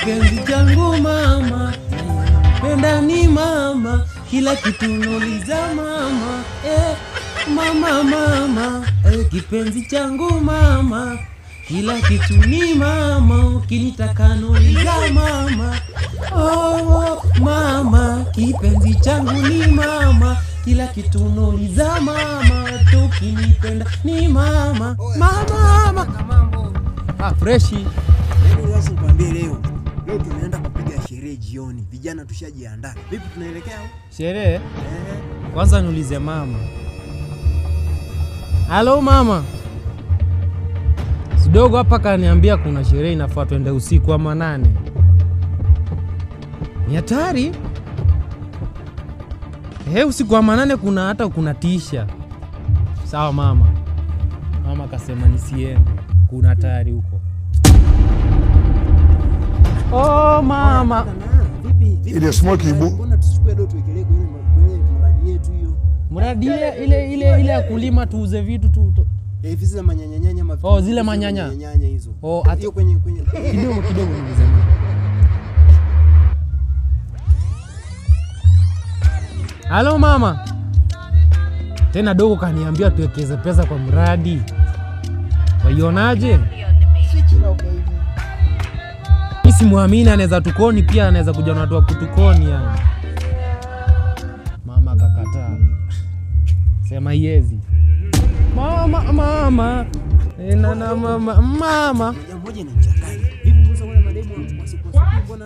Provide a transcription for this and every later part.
kipenzi changu mama, penda ni mama, kila kitu nauliza mama, mama, kipenzi changu mama, kila kitu ni mama, ukinitaka nauliza mama, mama, kipenzi changu ni mama, kila kitu nauliza mama, ukinipenda ni mama, mama. Freshi. Sasa nikwambie leo tunaenda kupiga sherehe jioni. Vijana tushajiandaa. Vipi tunaelekea? Sherehe? Kwanza niulize mama. Halo mama. Sidogo hapa kaniambia kuna sherehe inafaa twende usiku wa manane. Ni hatari? Usiku wa manane kuna tisha. Sawa mama. Mama kasema nisiende. Kuna hatari huko. Mama. Vipi? Ile smoke ibu. Mbona tusichukue leo tuwekelee kwenye mradi yetu hiyo? Mradi ile ya kulima tuuze vitu tu. Hivi zile manyanyanya zile manyanya hizo. Hiyo kwenye kidogo nilisema. Halo mama. Tena dogo kaniambia tuwekeze pesa kwa mradi. Waionaje? Isi muamini anaweza tukoni pia anaweza kuja na watu wa kutukoni yani. Mama kakataa. Sema yezi. Mama. Na mama. Mmoja ni mchakaji. Vipi mwanzo wale mademu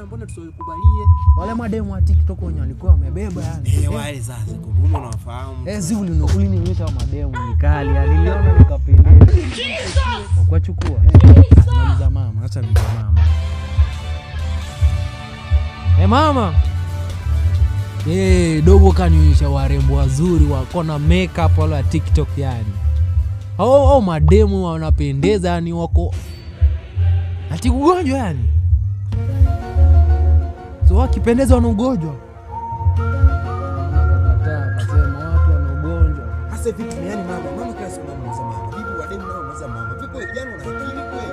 mbona tusiokubalie? Wale mademu wa TikTok wenyewe walikuwa wamebeba yani. Wale sasa kumbe unawafahamu. Uliniita wa mademu nikali yani niliona nikapendeza. Kwa chukua. Nauliza mama, acha niite mama. Mama. Dogo kanionyesha warembo wazuri wako na makeup wala wa TikTok yani. Mademu wanapendeza yani wako ati ugonjwa yani. So wakipendeza wana ugonjwa. Kasema watu wana ugonjwa. Sasa vipi yani mama kila siku anasema vipi wademu nao wanasema mama. Vipi vijana wana akili kweli?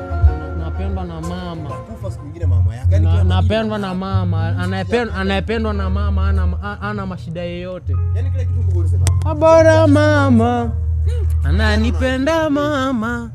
Napendwa na mama. Kufa siku nyingine mama yake. Napendwa na mama. Anayependwa na mama ana mashida yoyote. Yani kila kitu mbona unasema mama. Bora mama. Ananipenda mama.